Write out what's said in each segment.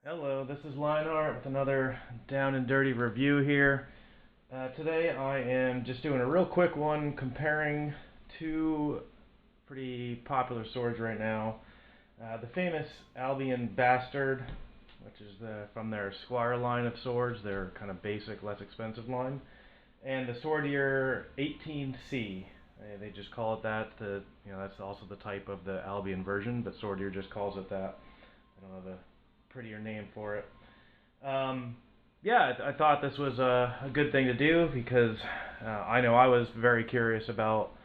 Hello, this is Lionheart with another down and dirty review here. Today I am just doing a real quick one comparing two pretty popular swords right now. The famous Albion Bastard, which is from their Squire line of swords, their kind of basic, less expensive line, and the Swordier XVIIIc. They just call it that. That's also the type of the Albion version, but Swordier just calls it that. I don't know the prettier name for it. I thought this was a good thing to do because I know I was very curious about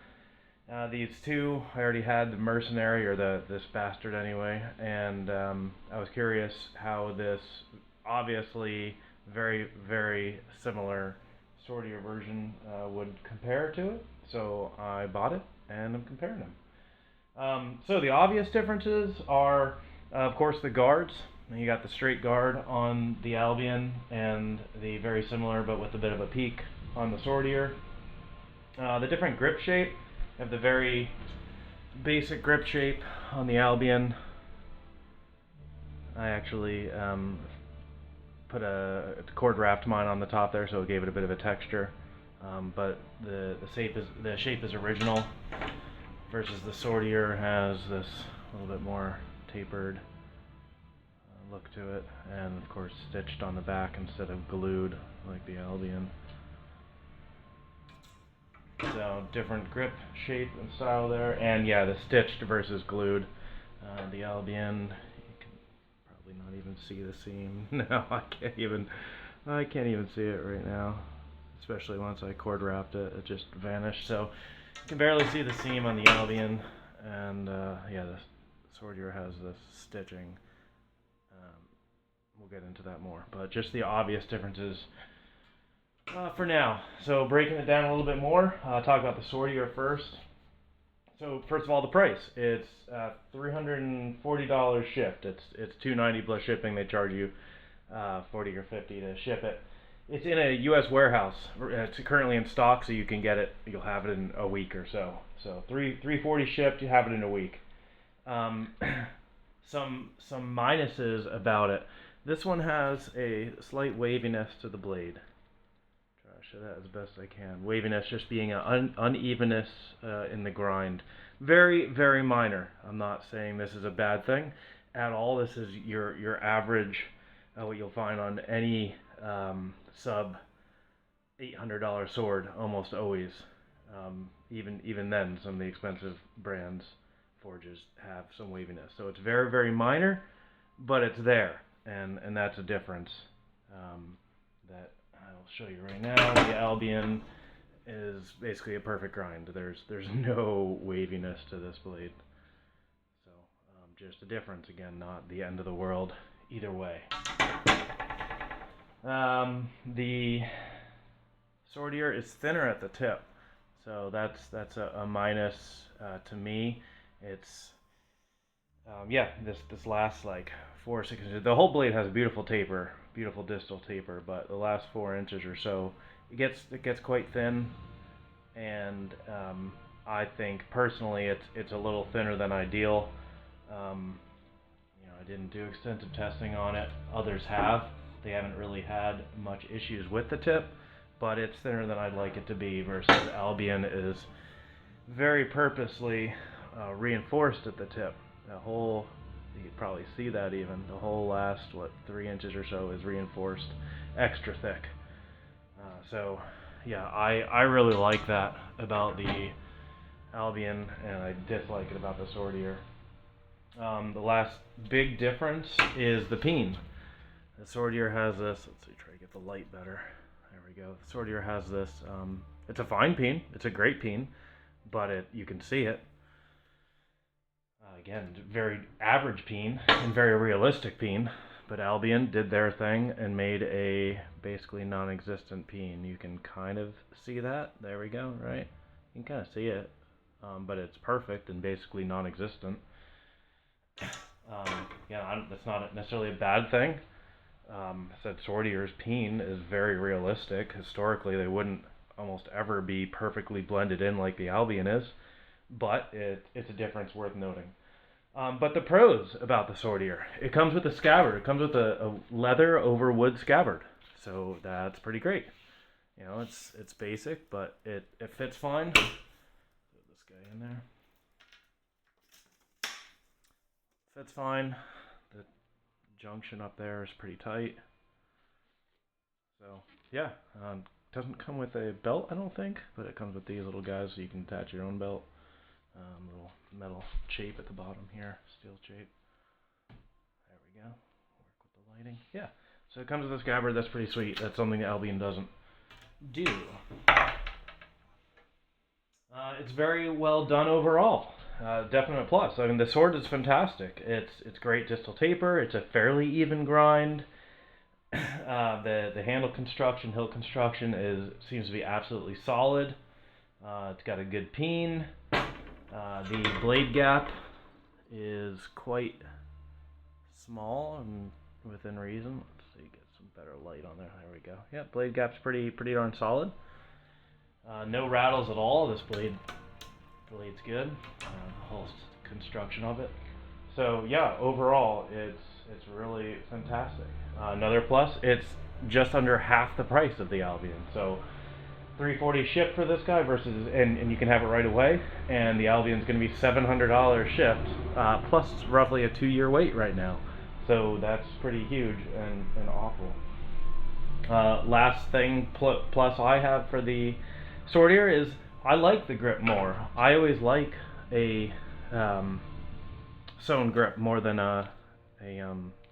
these two. I already had the mercenary, or this bastard anyway, and I was curious how this obviously very, very similar Swordier version would compare to it. So I bought it and I'm comparing them. So the obvious differences are, of course, the guards. You got the straight guard on the Albion, and the very similar but with a bit of a peak on the Swordier. The different grip shape. You have the very basic grip shape on the Albion. I actually put a cord wrapped mine on the top there, so it gave it a bit of a texture. But the shape is original, versus the Swordier has this little bit more tapered look to it, and of course stitched on the back instead of glued like the Albion. So different grip shape and style there, and yeah, the stitched versus glued. The Albion, you can probably not even see the seam. No, I can't even see it right now. Especially once I cord wrapped it, it just vanished. So you can barely see the seam on the Albion, and yeah, the Swordier has this stitching. We'll get into that more, but just the obvious differences for now. So breaking it down a little bit more, talk about the Swordier first. So first of all, the price. It's $340 shipped. It's $290 plus shipping. They charge you 40 or 50 to ship it. It's in a U.S. warehouse. It's currently in stock, so you can get it. You'll have it in a week or so. So $340 shipped. You have it in a week. Some minuses about it. This one has a slight waviness to the blade. Try to show that as best I can. Waviness just being an unevenness in the grind. Very, very minor. I'm not saying this is a bad thing at all. This is your average, what you'll find on any sub $800 sword, almost always. Even then, some of the expensive brands forges have some waviness. So it's very, very minor, but it's there. And that's a difference that I'll show you right now. The Albion is basically a perfect grind. There's no waviness to this blade. So just a difference. Again, not the end of the world either way. The Swordier is thinner at the tip. So that's a minus to me. It's this last like 4 6 inches. The whole blade has a beautiful taper, beautiful distal taper, but the last 4 inches or so, it gets quite thin, and I think personally it's a little thinner than ideal. I didn't do extensive testing on it. Others have. They haven't really had much issues with the tip, but it's thinner than I'd like it to be. Versus Albion is very purposely reinforced at the tip. You could probably see that even. The whole last, 3 inches or so is reinforced extra thick. So, yeah, I really like that about the Albion, and I dislike it about the Swordier. The last big difference is the peen. The Swordier has this, let's see, try to get the light better. There we go. The Swordier has this, it's a fine peen, it's a great peen, but you can see it. Again, very average peen and very realistic peen, but Albion did their thing and made a basically non-existent peen. You can kind of see that. There we go, right? You can kind of see it, but it's perfect and basically non-existent. That's not necessarily a bad thing. I said Swordier's peen is very realistic. Historically, they wouldn't almost ever be perfectly blended in like the Albion is, but it's a difference worth noting. But the pros about the Swordier, it comes with a scabbard. It comes with a leather over wood scabbard, so that's pretty great. You know, it's basic, but it fits fine. Put this guy in there. Fits fine. The junction up there is pretty tight. So yeah, doesn't come with a belt, I don't think, but it comes with these little guys, so you can attach your own belt. Little metal shape at the bottom here, steel shape. There we go. Work with the lighting. Yeah. So it comes with a scabbard. That's pretty sweet. That's something that Albion doesn't do. It's very well done overall. Definite plus. I mean, the sword is fantastic. It's great distal taper. It's a fairly even grind. The handle construction, hilt construction seems to be absolutely solid. It's got a good peen. The blade gap is quite small and within reason. Let's see, get some better light on there. There we go. Yeah, blade gap's pretty darn solid. No rattles at all. This blade's good. The whole construction of it. So yeah, overall, it's really fantastic. Another plus, it's just under half the price of the Albion. So $340 shipped for this guy versus, and you can have it right away. And the Albion's going to be $700 shipped, plus roughly a 2-year wait right now. So that's pretty huge and awful. Last thing plus I have for the Swordier is I like the grip more. I always like a sewn grip more than a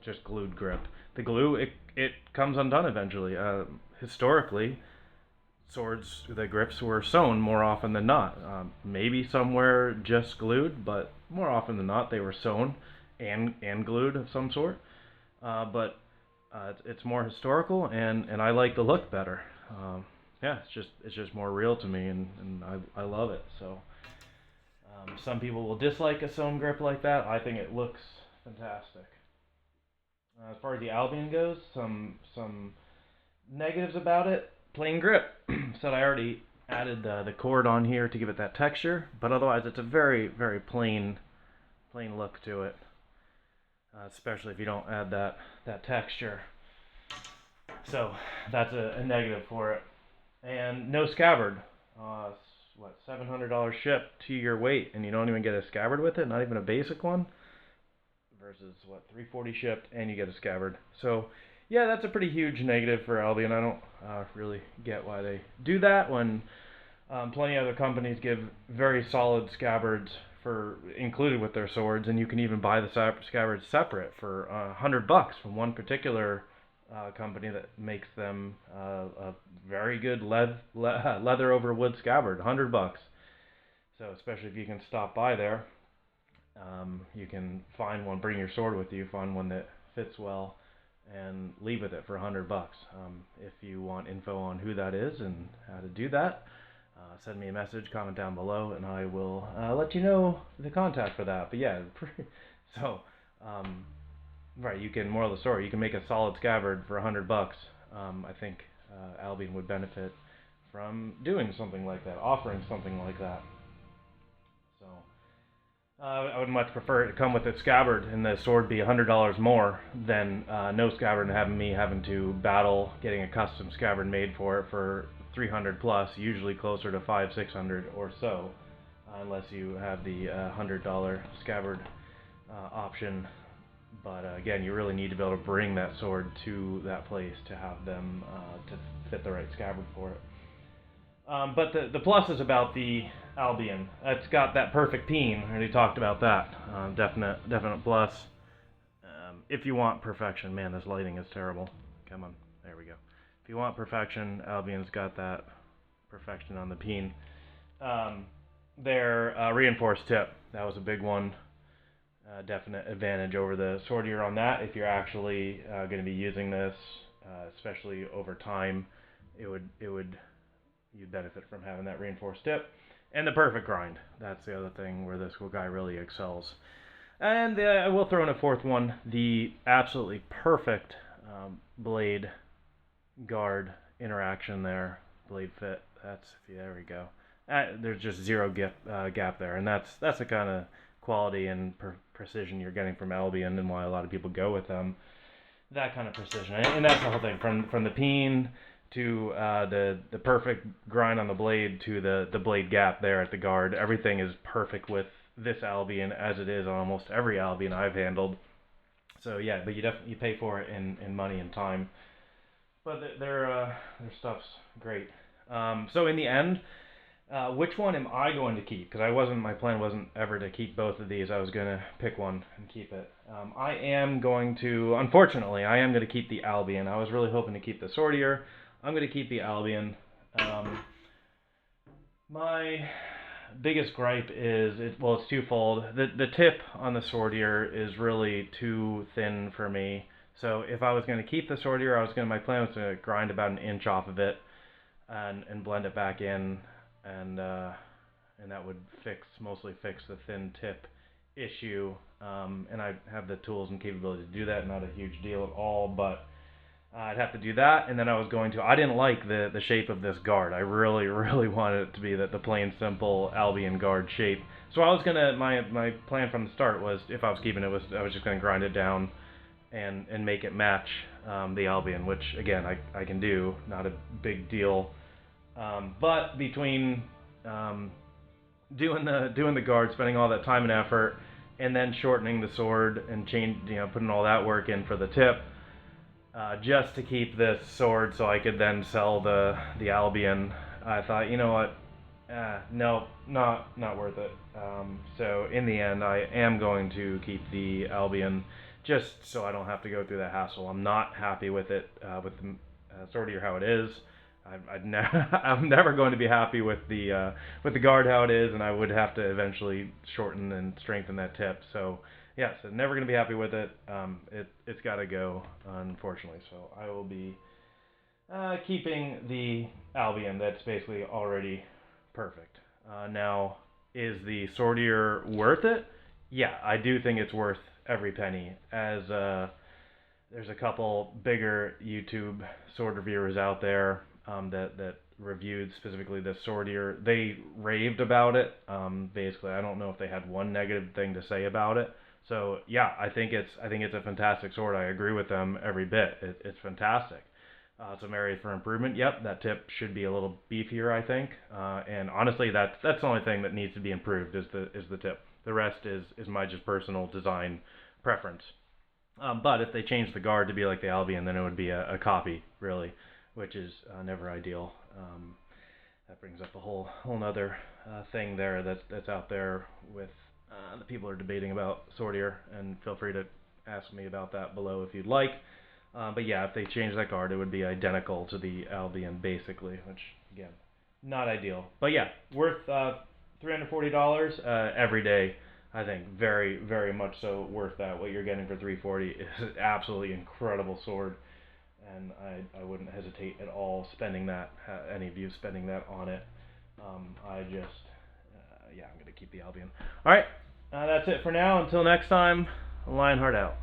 just glued grip. The glue, it comes undone eventually. Historically, the grips were sewn more often than not. Maybe somewhere just glued, but more often than not they were sewn and glued of some sort. But it's more historical, and I like the look better. Yeah, it's just more real to me, and I love it. So some people will dislike a sewn grip like that. I think it looks fantastic. As far as the Albion goes, some negatives about it. Plain grip. Said I already added the cord on here to give it that texture, but otherwise it's a very plain look to it. Especially if you don't add that texture. So that's a negative for it. And no scabbard. $700 ship, 2-year wait, and you don't even get a scabbard with it, not even a basic one. Versus $340 shipped, and you get a scabbard. So yeah, that's a pretty huge negative for Albion. I don't really get why they do that when plenty of other companies give very solid scabbards included with their swords, and you can even buy the scabbards separate for $100 from one particular company that makes them a very good leather over wood scabbard. $100. So especially if you can stop by there, you can find one, bring your sword with you, find one that fits well, and leave with it for $100. If you want info on who that is and how to do that, send me a message, comment down below, and I will let you know the contact for that. But yeah, so right, you can, moral of the story, you can make a solid scabbard for $100. I think Albion would benefit from doing something like that, offering something like that. So I would much prefer it to come with a scabbard and the sword be $100 more than no scabbard and having to battle getting a custom scabbard made for it for $300 plus, usually closer to $500-600 or so, unless you have the $100 scabbard option. But again, you really need to be able to bring that sword to that place to have them to fit the right scabbard for it. But the plus is about the Albion. It's got that perfect peen. I already talked about that. Definite plus. If you want perfection, man, this lighting is terrible. Come on, there we go. If you want perfection, Albion's got that perfection on the peen. Their reinforced tip, that was a big one. Definite advantage over the Swordier on that. If you're actually going to be using this, especially over time, you'd benefit from having that reinforced tip. And the perfect grind. That's the other thing where this guy really excels. And I will throw in a fourth one, the absolutely perfect blade guard interaction there, blade fit. There we go. There's just zero gap there, and that's the kind of quality and precision you're getting from Albion, and why a lot of people go with them. That kind of precision, and that's the whole thing, from the peen to the perfect grind on the blade to the blade gap there at the guard. Everything is perfect with this Albion, as it is on almost every Albion I've handled. So yeah, but you pay for it in money and time. But their stuff's great. So in the end, which one am I going to keep? Because my plan wasn't ever to keep both of these. I was going to pick one and keep it. Unfortunately, I am going to keep the Albion. I was really hoping to keep the Swordier. I'm going to keep the Albion. My biggest gripe is, it's twofold. The tip on the Swordier is really too thin for me. So if I was going to keep the Swordier, my plan was to grind about an inch off of it and blend it back in, and that would mostly fix the thin tip issue. And I have the tools and capability to do that. Not a huge deal at all, but I'd have to do that. And then I didn't like the shape of this guard. I really, really wanted it to be the plain, simple Albion guard shape. So my plan from the start was, if I was keeping it, I was just gonna grind it down and make it match the Albion, which again I can do, not a big deal. But between doing the guard, spending all that time and effort, and then shortening the sword and putting all that work in for the tip, just to keep this sword so I could then sell the Albion, I thought, you know what, no, not worth it. So in the end, I am going to keep the Albion, just so I don't have to go through that hassle. I'm not happy with it, with the Swordier how it is. I'm never going to be happy with the guard how it is, and I would have to eventually shorten and strengthen that tip. So yeah, so never going to be happy with it. It's got to go, unfortunately. So I will be keeping the Albion. That's basically already perfect. Now, is the Swordier worth it? Yeah, I do think it's worth every penny. As there's a couple bigger YouTube sword reviewers out there that reviewed specifically this Swordier. They raved about it. Basically, I don't know if they had one negative thing to say about it. So yeah, I think it's a fantastic sword. I agree with them every bit. It's fantastic. Some areas for improvement. Yep, that tip should be a little beefier, I think. And honestly, that's the only thing that needs to be improved is the tip. The rest is my just personal design preference. But if they change the guard to be like the Albion, then it would be a copy, really, which is never ideal. That brings up a whole nother thing there that's out there with the people are debating about Swordier, and feel free to ask me about that below if you'd like. But yeah, if they change that guard, it would be identical to the Albion, basically, which, again, not ideal. But yeah, worth $340 every day. I think very, very much so worth that. What you're getting for $340 is an absolutely incredible sword, and I wouldn't hesitate at all spending that, any of you spending that on it. Yeah, I'm going to keep the Albion. Alright, that's it for now. Until next time, Lionheart out.